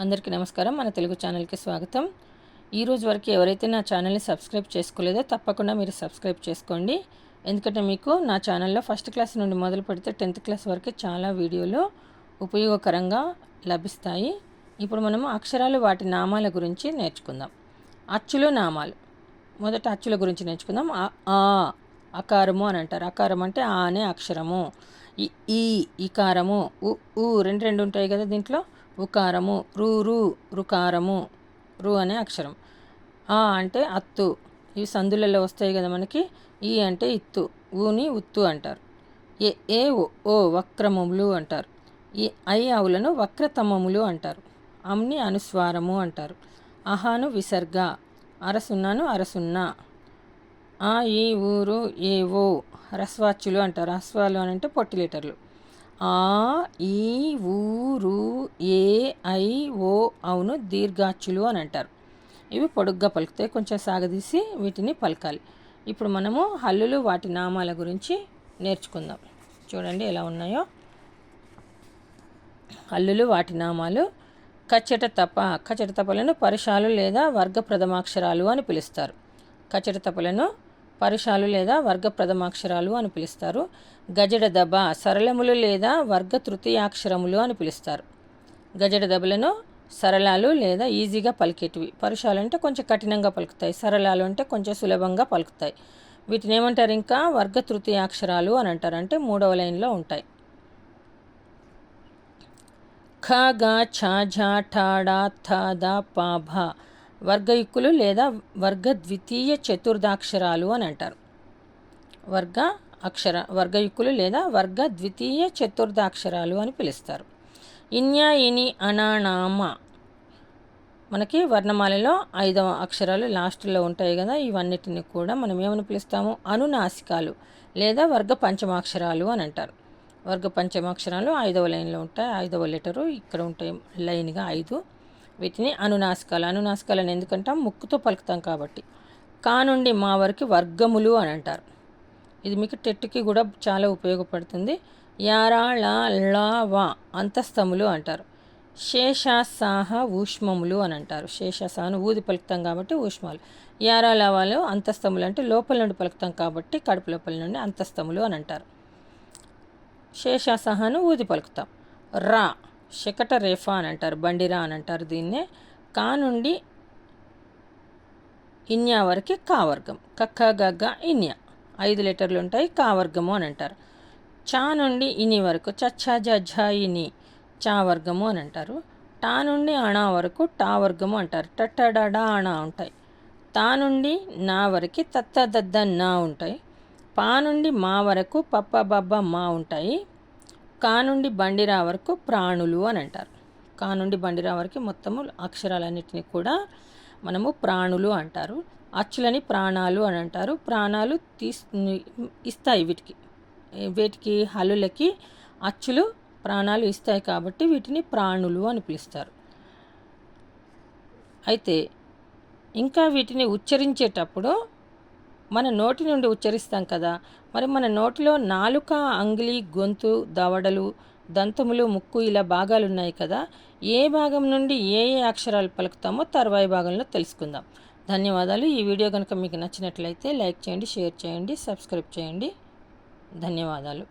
అందరికీ నమస్కారం. మన తెలుగు ఛానల్కి స్వాగతం. ఈరోజు వరకు ఎవరైతే నా ఛానల్ని సబ్స్క్రైబ్ చేసుకోలేదో తప్పకుండా మీరు సబ్స్క్రైబ్ చేసుకోండి. ఎందుకంటే మీకు నా ఛానల్లో ఫస్ట్ క్లాస్ నుండి మొదలు పెడితే 10th క్లాస్ వరకు చాలా వీడియోలు ఉపయోగకరంగా లభిస్తాయి. ఇప్పుడు మనము అక్షరాలు వాటి నామాల గురించి నేర్చుకుందాం. అచ్చులు నామాలు. మొదట అచ్చుల గురించి నేర్చుకుందాం. ఆ అకారము అని అంటారు. అకారం అంటే ఆ అనే అక్షరము. ఈ ఈకారము, ఉ రెండు ఉంటాయి కదా దీంట్లో. ఉకారము, రుకారము, రు అనే అక్షరం. ఆ అంటే అత్తు, ఇవి సందులలో వస్తాయి కదా మనకి. ఈ అంటే ఇత్తు, ఊని ఉత్తు అంటారు. ఏ ఓ వక్రములు అంటారు. ఈ ఆవులను వక్రతమములు అంటారు. అమ్ని అనుస్వారము అంటారు. అహాను విసర్గ, అరసున్నాను అరసున్నా. ఆ ఈ ఊరు ఏవో హ్రస్వాచ్చులు అంటారు. హ్రస్వాలు అని అంటే పొట్టి లీటర్లు. ఆ ఈ ఊరు ఏ ఐ ఓ అవును దీర్ఘాచ్చులు అని అంటారు. ఇవి పొడుగ్గా పలుకుతాయి, కొంచెం సాగదీసి వీటిని పలకాలి. ఇప్పుడు మనము హల్లులు వాటి నామాల గురించి నేర్చుకుందాం. చూడండి ఎలా ఉన్నాయో. హల్లులు వాటి నామాలు. కచ్చట తపలను పరుషాలు లేదా వర్గ ప్రథమాక్షరాలు అని పిలుస్తారు. కచ్చట తపలను పరుషాలు లేదా వర్గ ప్రథమాక్షరాలు అని పిలుస్తారు. గజడ దబ సరళములు లేదా వర్గ తృతీయాక్షరములు అని పిలుస్తారు. గజడ దబలను సరళాలు లేదా ఈజీగా పలికేటివి. పరుషాలు అంటే కొంచెం కఠినంగా పలుకుతాయి. సరళాలు అంటే కొంచెం సులభంగా పలుకుతాయి. వీటిని ఏమంటారు? ఇంకా వర్గ తృతీయాక్షరాలు అని అంటారు. అంటే 3వ లైన్లో ఉంటాయి. ఖ గ ఛ ఝ ఠ డ థ ద ప భ వర్గయుక్కులు లేదా వర్గ ద్వితీయ చతుర్థాక్షరాలు అని అంటారు. వర్గయుక్కులు లేదా వర్గ ద్వితీయ చతుర్థాక్షరాలు అని పిలుస్తారు. ఇన్యా ఇని అనానామ మనకి వర్ణమాలలో 5వ అక్షరాలు లాస్ట్లో ఉంటాయి కదా. ఇవన్నిటిని కూడా మనం ఏమని పిలుస్తాము? అనునాసికాలు లేదా వర్గ పంచమాక్షరాలు అని అంటారు. వర్గ పంచమాక్షరాలు 5వ లైన్లో ఉంటాయి. 5వ లెటరు ఇక్కడ ఉంటాయి లైన్గా 5. వీటిని అనునాసికాలు. అనునాసికాలను ఎందుకంటాం? ముక్కుతో పలుకుతాం కాబట్టి. కా నుండి మా వరకు వర్గములు అని అంటారు. ఇది మీకు టెట్కి కూడా చాలా ఉపయోగపడుతుంది. యారా లా వా అంతస్తములు అంటారు. శేషాసాహ ఊష్మములు అని అంటారు. శేషాసాహను ఊది పలుకుతాం కాబట్టి ఊష్మాలు. యారా లావాలు అంతస్తములు అంటే లోపల నుండి పలుకుతాం కాబట్టి కడుపు లోపల నుండి అంతస్తములు అని అంటారు. శేషాసాహను ఊది పలుకుతాం. రా శకట రేఫా అని అంటారు. బండిరా అని అంటారు దీన్నే. కా నుండి ఇన్యా వరకు కావర్గం. కక్క గగ్గ ఇన్యా 5 లెటర్లు ఉంటాయి. కావర్గము అని అంటారు. చా నుండి ఇని వరకు చచ్చ జ ఇని చా వర్గము అని అంటారు. టా నుండి అణా వరకు టా వర్గము అంటారు. టట్టడా అణా ఉంటాయి. తా నుండి నా వరకు తత్త దద్ద నా ఉంటాయి. పా నుండి మా వరకు పప్ప బబ్బ మా ఉంటాయి. కా నుండి బండిరా వరకు ప్రాణులు అని అంటారు. కా నుండి బండిరా వరకు మొత్తము అక్షరాలన్నిటినీ కూడా మనము ప్రాణులు అంటారు. అచ్చులని ప్రాణాలు అని అంటారు. ప్రాణాలు ఇస్తాయి వీటికి హల్లులకి అచ్చులు ప్రాణాలు ఇస్తాయి కాబట్టి వీటిని ప్రాణులు అని పిలుస్తారు. అయితే ఇంకా వీటిని ఉచ్చరించేటప్పుడు మన నోటి నుండి ఉచ్చరిస్తాం కదా. మరి మన నోటిలో నాలుక, అంగిలి, గొంతు, దవడలు, దంతములు, ముక్కు ఇలా భాగాలు ఉన్నాయి కదా. ఏ భాగం నుండి ఏ అక్షరాలు పలుకుతామో తర్వాయి భాగంలో తెలుసుకుందాం. ధన్యవాదాలు. ఈ వీడియో కనుక మీకు నచ్చినట్లయితే లైక్ చేయండి, షేర్ చేయండి, సబ్స్క్రైబ్ చేయండి. ధన్యవాదాలు.